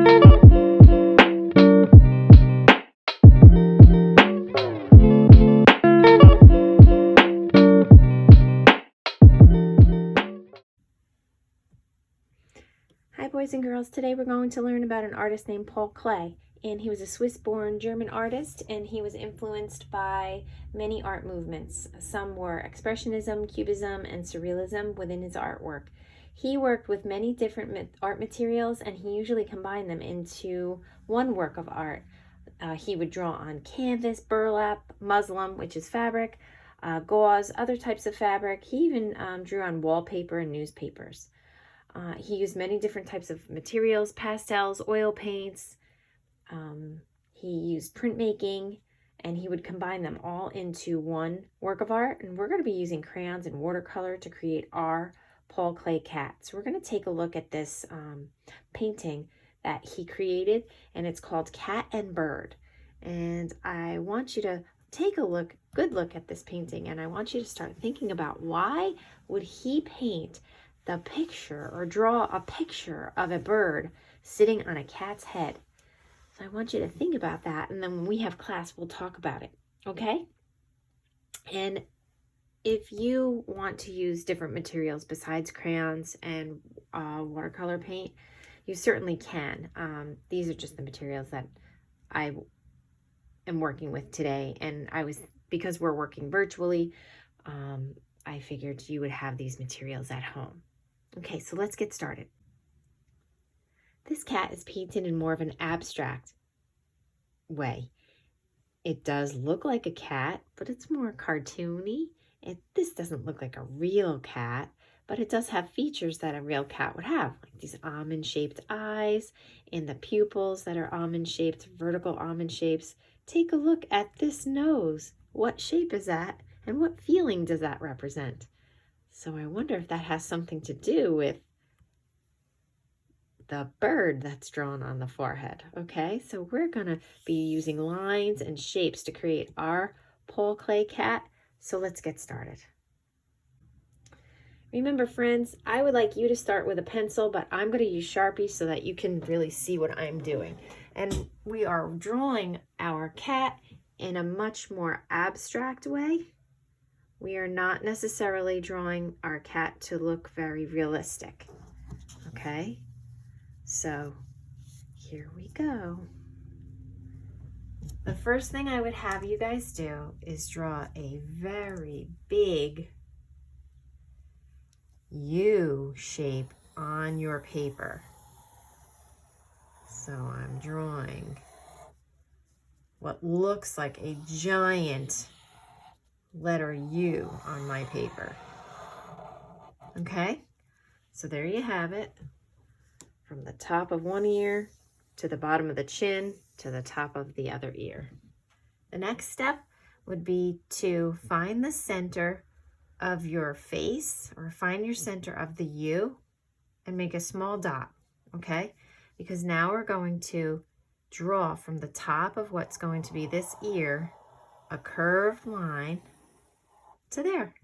Hi boys and girls, today we're going to learn about an artist named Paul Klee, and he was a Swiss-born German artist, and he was influenced by many art movements. Some were Expressionism, Cubism, and Surrealism within his artwork. He worked with many different art materials, and he usually combined them into one work of art. He would draw on canvas, burlap, muslin, which is fabric, gauze, other types of fabric. He even drew on wallpaper and newspapers. He used many different types of materials, pastels, oil paints. He used printmaking, and he would combine them all into one work of art. And we're going to be using crayons and watercolor to create our Paul Klee cat. So we're going to take a look at this painting that he created, and it's called Cat and Bird. And I want you to take a good look at this painting, and I want you to start thinking about why would he paint the picture or draw a picture of a bird sitting on a cat's head. So I want you to think about that, and then when we have class, we'll talk about it, okay? And if you want to use different materials besides crayons and watercolor paint, you certainly can. These are just the materials that I am working with today, and because we're working virtually, I figured you would have these materials at home. Okay, so let's get started. This cat is painted in more of an abstract way. It does look like a cat, but it's more cartoony. This doesn't look like a real cat, but it does have features that a real cat would have, like these almond-shaped eyes and the pupils that are almond-shaped, vertical almond shapes. Take a look at this nose. What shape is that, and what feeling does that represent? So I wonder if that has something to do with the bird that's drawn on the forehead. Okay, so we're going to be using lines and shapes to create our Paul Klee cat. So let's get started. Remember, friends, I would like you to start with a pencil, but I'm going to use Sharpie so that you can really see what I'm doing. And we are drawing our cat in a much more abstract way. We are not necessarily drawing our cat to look very realistic, okay? So here we go. The first thing I would have you guys do is draw a very big U shape on your paper. So I'm drawing what looks like a giant letter U on my paper. Okay, so there you have it. From the top of one ear to the bottom of the chin to the top of the other ear. The next step would be to find the center of your face, or find your center of the U, and make a small dot, okay? Because now we're going to draw from the top of what's going to be this ear a curved line to there.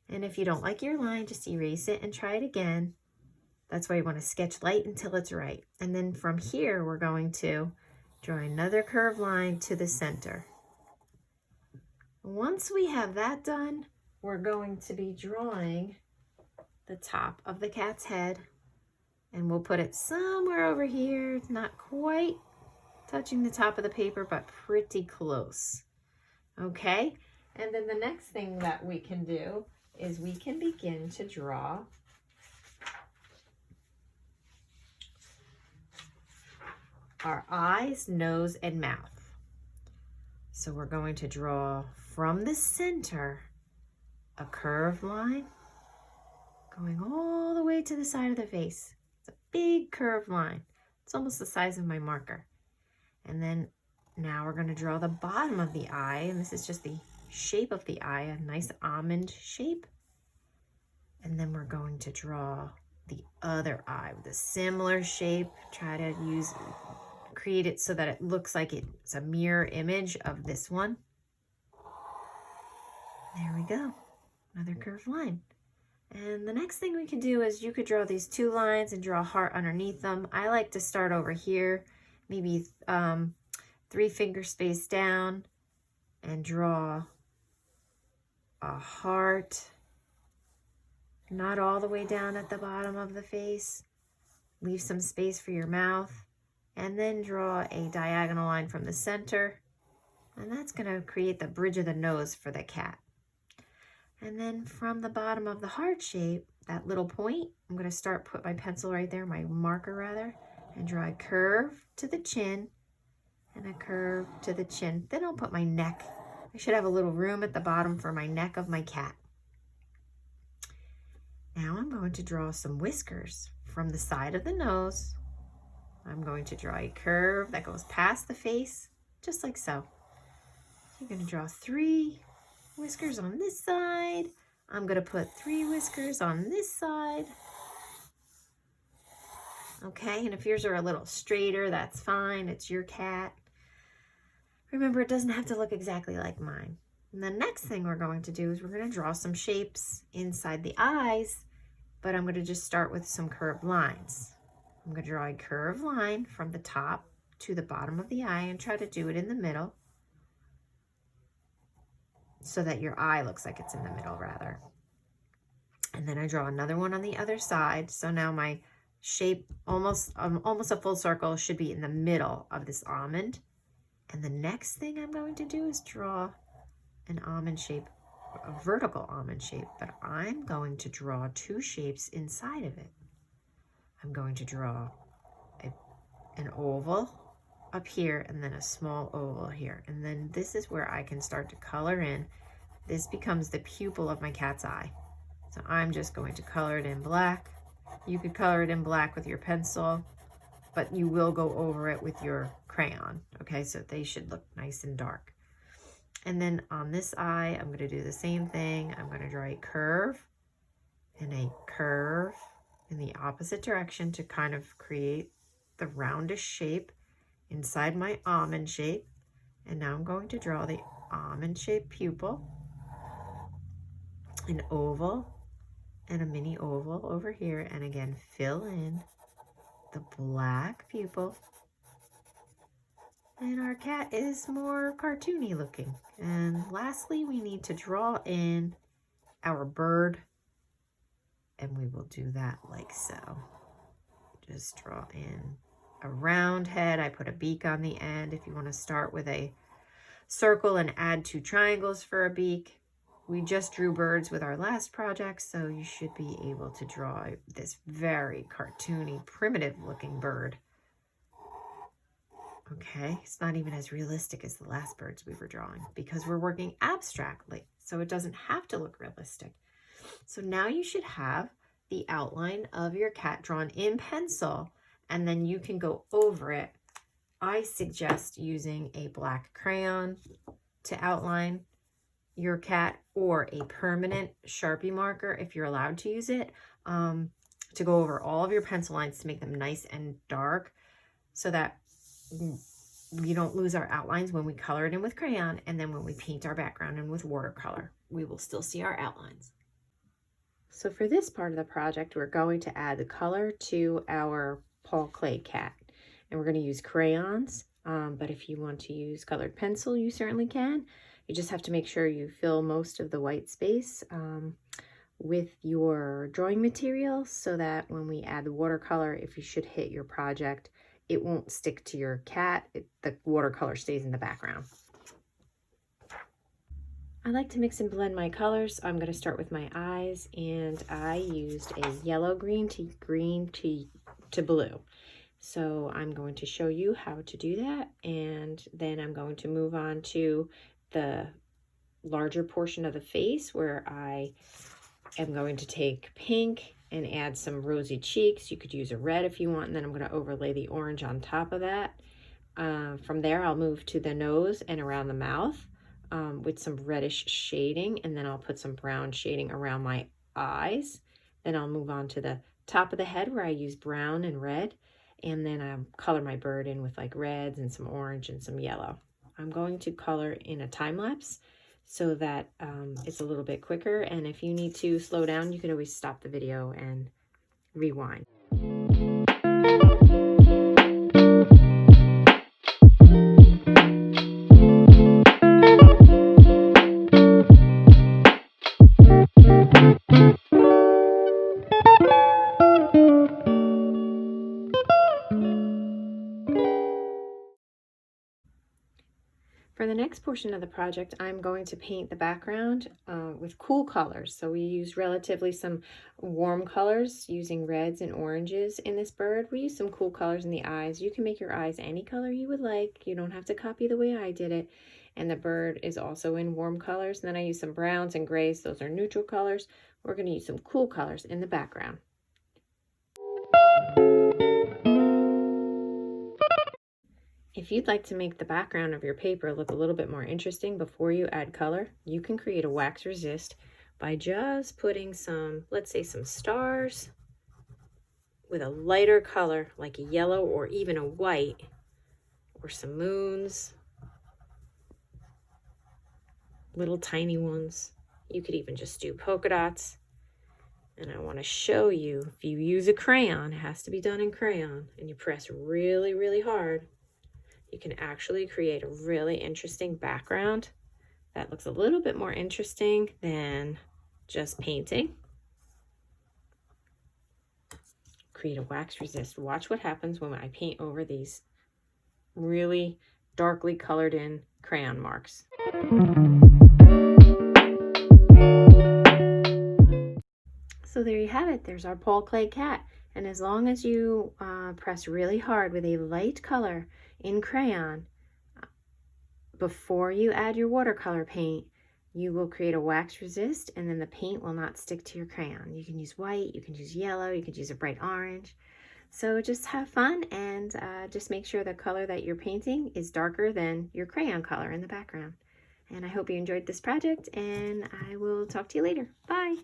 And if you don't like your line, just erase it and try it again. That's why you want to sketch light until it's right. And then from here, we're going to draw another curved line to the center. Once we have that done, we're going to be drawing the top of the cat's head, and we'll put it somewhere over here, not quite touching the top of the paper, but pretty close. Okay? And then the next thing that we can do is we can begin to draw our eyes, nose, and mouth. So we're going to draw from the center a curved line going all the way to the side of the face. It's a big curved line. It's almost the size of my marker. And then now we're going to draw the bottom of the eye, and this is just the shape of the eye, a nice almond shape. And then we're going to draw the other eye with a similar shape. Try to create it so that it looks like it's a mirror image of this one. There we go, another curved line. And the next thing we can do is you could draw these 2 lines and draw a heart underneath them. I like to start over here, maybe 3 finger space down, and draw a heart, not all the way down at the bottom of the face. Leave some space for your mouth, and then draw a diagonal line from the center, and that's going to create the bridge of the nose for the cat. And then from the bottom of the heart shape, that little point, I'm going to put my pencil right there, my marker rather, and draw a curve to the chin and a curve to the chin. Then I'll put my neck. I should have a little room at the bottom for my neck of my cat. Now I'm going to draw some whiskers from the side of the nose. I'm going to draw a curve that goes past the face, just like so. You're going to draw 3 whiskers on this side. I'm going to put 3 whiskers on this side. Okay, and if yours are a little straighter, that's fine. It's your cat. Remember, it doesn't have to look exactly like mine. And the next thing we're going to do is we're going to draw some shapes inside the eyes, but I'm going to just start with some curved lines. I'm going to draw a curved line from the top to the bottom of the eye and try to do it in the middle so that your eye looks like it's in the middle rather. And then I draw another one on the other side. So now my shape, almost a full circle, should be in the middle of this almond. And the next thing I'm going to do is draw an almond shape, a vertical almond shape, but I'm going to draw 2 shapes inside of it. I'm going to draw an oval up here and then a small oval here. And then this is where I can start to color in. This becomes the pupil of my cat's eye. So I'm just going to color it in black. You could color it in black with your pencil, but you will go over it with your crayon. Okay, so they should look nice and dark. And then on this eye, I'm going to do the same thing. I'm going to draw a curve and a curve in the opposite direction to kind of create the roundish shape inside my almond shape. And now I'm going to draw the almond shaped pupil, an oval and a mini oval over here, and again fill in the black pupil. And our cat is more cartoony looking. And lastly, we need to draw in our bird, and we will do that like so. Just draw in a round head. I put a beak on the end. If you want to start with a circle and add 2 triangles for a beak. We just drew birds with our last project, so you should be able to draw this very cartoony, primitive looking bird. Okay, it's not even as realistic as the last birds we were drawing because we're working abstractly, so it doesn't have to look realistic. So now you should have the outline of your cat drawn in pencil, and then you can go over it. I suggest using a black crayon to outline your cat, or a permanent Sharpie marker if you're allowed to use it, to go over all of your pencil lines to make them nice and dark so that we don't lose our outlines when we color it in with crayon, and then when we paint our background in with watercolor, we will still see our outlines. So for this part of the project, we're going to add the color to our Paul Klee cat, and we're going to use crayons, but if you want to use colored pencil, you certainly can. You just have to make sure you fill most of the white space with your drawing material so that when we add the watercolor, if you should hit your project, it won't stick to your cat. The watercolor stays in the background. I like to mix and blend my colors. I'm going to start with my eyes, and I used a yellow green to blue. So I'm going to show you how to do that, and then I'm going to move on to the larger portion of the face where I am going to take pink and add some rosy cheeks. You could use a red if you want, and then I'm going to overlay the orange on top of that. From there, I'll move to the nose and around the mouth with some reddish shading, and then I'll put some brown shading around my eyes. Then I'll move on to the top of the head where I use brown and red, and then I'll color my bird in with like reds and some orange and some yellow. I'm going to color in a time lapse, so that it's a little bit quicker. And if you need to slow down, you can always stop the video and rewind. For the next portion of the project, I'm going to paint the background with cool colors. So we use relatively some warm colors using reds and oranges in this bird. We use some cool colors in the eyes. You can make your eyes any color you would like. You don't have to copy the way I did it. And the bird is also in warm colors. And then I use some browns and grays. Those are neutral colors. We're going to use some cool colors in the background. If you'd like to make the background of your paper look a little bit more interesting before you add color, you can create a wax resist by just putting some, let's say some stars with a lighter color like a yellow or even a white, or some moons, little tiny ones. You could even just do polka dots. And I want to show you, if you use a crayon, it has to be done in crayon, and you press really, really hard, you can actually create a really interesting background that looks a little bit more interesting than just painting. Create a wax resist. Watch what happens when I paint over these really darkly colored in crayon marks. So there you have it. There's our Paul Klee cat. And as long as you press really hard with a light color in crayon before you add your watercolor paint, you will create a wax resist, and then the paint will not stick to your crayon. You can use white, you can use yellow, you could use a bright orange. So just have fun, and just make sure the color that you're painting is darker than your crayon color in the background. And I hope you enjoyed this project, and I will talk to you later. Bye!